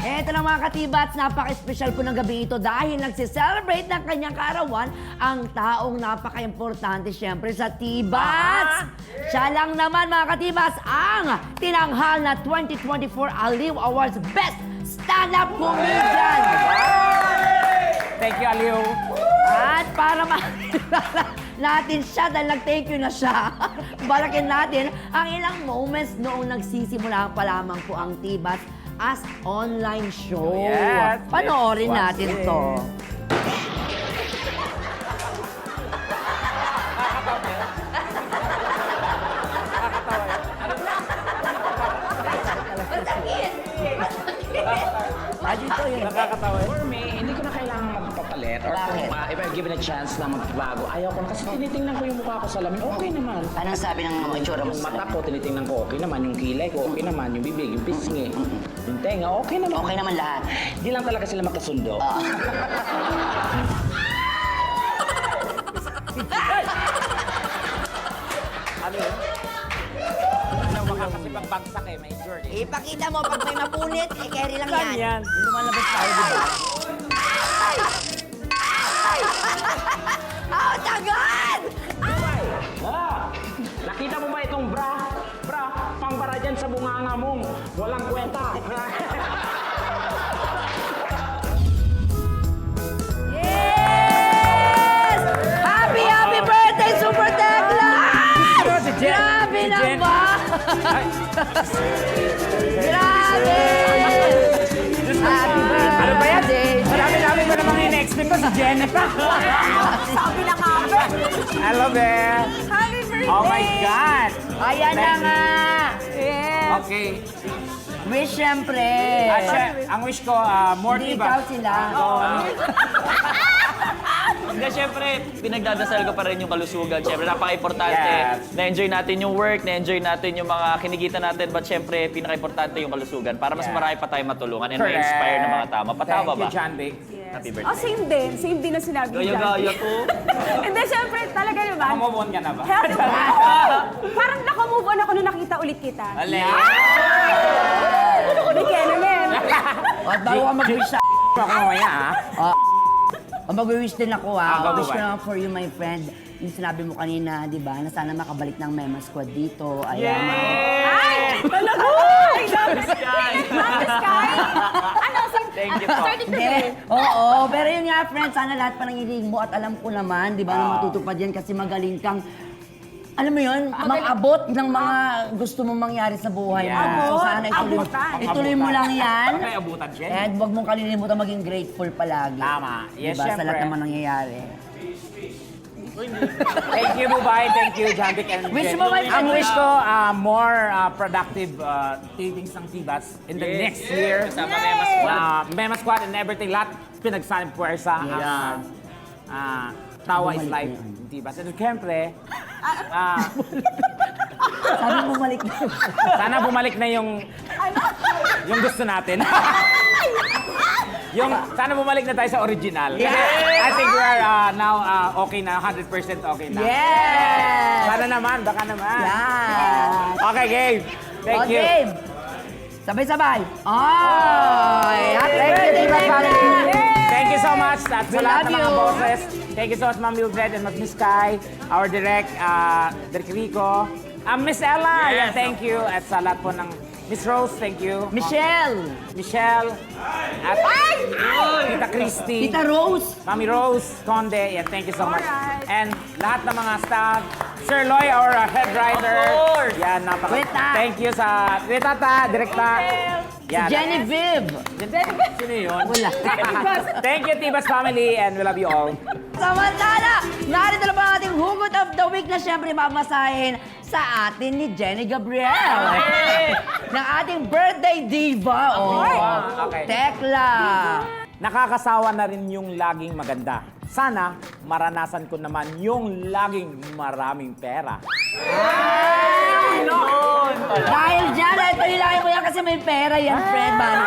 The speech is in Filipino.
Eto lang mga katibats, napaka-espesyal po ng gabi ito dahil nagse-celebrate ng kanyang kaarawan ang taong napaka-importante syempre sa Tibats. Siya lang naman mga katibats ang tinanghal na 2024 Aliw Awards Best Stand-Up Comedian. Thank you, Aliw. At para makilala natin siya dahil nag-thank you na siya, balakin natin ang ilang moments noong nagsisimula pa lamang po ang Tibats as online show. Yes, Panoorin let's natin watch to. Nakakatawa. For me, hindi ko na kailangan magpapalit or Bakit? kung if I'm given a chance na magbago, ayaw ko na kasi tinitingnan ko yung mukha ko sa lamin, okay naman. Anong sabi ng mga itsura mo Yung sa mata ko, tinitingnan ko, okay naman. Yung kilay ko, okay naman. Yung bibig, yung pisngi, yung tenga, okay naman. Okay naman lahat. Hindi lang talaga sila magkasundo. Ano yun? Ano baka kasi pagbagsak eh, may injured eh. Ipakita mo pag may mapunit, carry lang Saan yan? Lumalabas tayo, di ba? Out agad! Nakita mo ba itong bra? Bra, pangbara dyan sa bunganga mong walang kwenta. Yes! Happy birthday, Super Tekla! Si Jen. Grabe Si na Jen. ba? Grabe! Happy birthday! Ano ba yan? Marami-rami ba namang in-expect ko si Jennifer? Sabi na nga ba? I love it. Happy birthday! Oh my God. Ayan na nga! Yes! Okay. Wish syempre! Ang wish ko, more Hindi Tibats. ikaw sila. Hindi, syempre, pinagdadasal ko pa rin yung kalusugan. Syempre, napaka-importante. Yes. Na-enjoy natin yung work, na-enjoy natin yung mga kinikita natin. But syempre, pinaka-importante yung kalusugan para mas Yeah. marami pa tayo matulungan and Correct. ma-inspire ng mga tama. Patama Thank ba? you, John Vic. Happy Oh, birthday. same din. Same din na sinabi ni John. Gaya-gaya ko. Hindi, syempre, talaga naman. Naka-move on ka na ba? Healthy Parang naka-move on ako nung nakita ulit kita. Ale. May Kenamen. At bago ka mag-wish sa... Ako mamaya, Mag-wish din ako go, Wish ko bye. lang for you, my friend. Yung sinabi mo kanina, di ba, na sana makabalik ng Mema Squad dito. Ayan. Ay! Talaga! Ay, love Sky. Sky! Ano? Thank you po. Hindi. Oo, pero yun nga, friend, sana lahat pa ng hiling mo at alam ko naman, di ba, na matutupad yan kasi magaling kang, alam mo yun, mag-abot ng mga gusto mong mangyari sa buhay mo. Yeah. So sana Abutan. ituloy mo lang yan. Okay, abutan, Jen. And huwag mong kalilimutan maging grateful palagi. Tama. Yes, diba, sa syempre. lahat naman nangyayari. Thank you, Bubay. Thank you, John Vic and Wish Jen. mo, my Ang friend. wish ko, more productive tapings ng Tibats in the next year. Kasama Mema Squad. Mema Squad and everything. Lahat pinagsanib puwersa. Yeah. Tawa is life in Tibats. And siyempre, Sabi mo balik na. sana bumalik na yung gusto natin. Sana bumalik na tayo sa original. Kasi I think we are now okay na, 100% okay na. Yes! Sana naman, baka naman. Yan! Okay, game. Thank you. Okay. Sabay-sabay. Ay! Happy birthday, Tibas Tekla! family. Thank you so much at sa We lahat love ng mga you. bosses. Thank you so much, Ma'am Mildred and Miss Sky, our direct, Direk Rico. Miss Ella, yeah, thank you. At sa lahat po ng Miss Rose, thank you. Michelle! Michelle. At Tita Christy. Tita Rose! Mami Rose, Conde, yeah, thank you so much. Alright. And lahat ng mga staff, Sir Loy, our head writer. Of course. Yan, Weta. Thank you sa Weta, Direkta. Yan. Genevieve! Sino yun? Wala. Thank you, Tibas family, and we love you all. Samantala, narito na ba ang ating hugot of the week na siyempre mamasahin sa atin ni Jenny Gabriel. Ng ating birthday diva. Oh, Okay. Tekla. Nakakasawa na rin yung laging maganda. Sana maranasan ko naman yung laging maraming pera. Dahil dyan, ito hilahin mo yan kasi may pera yan, friend. Mano.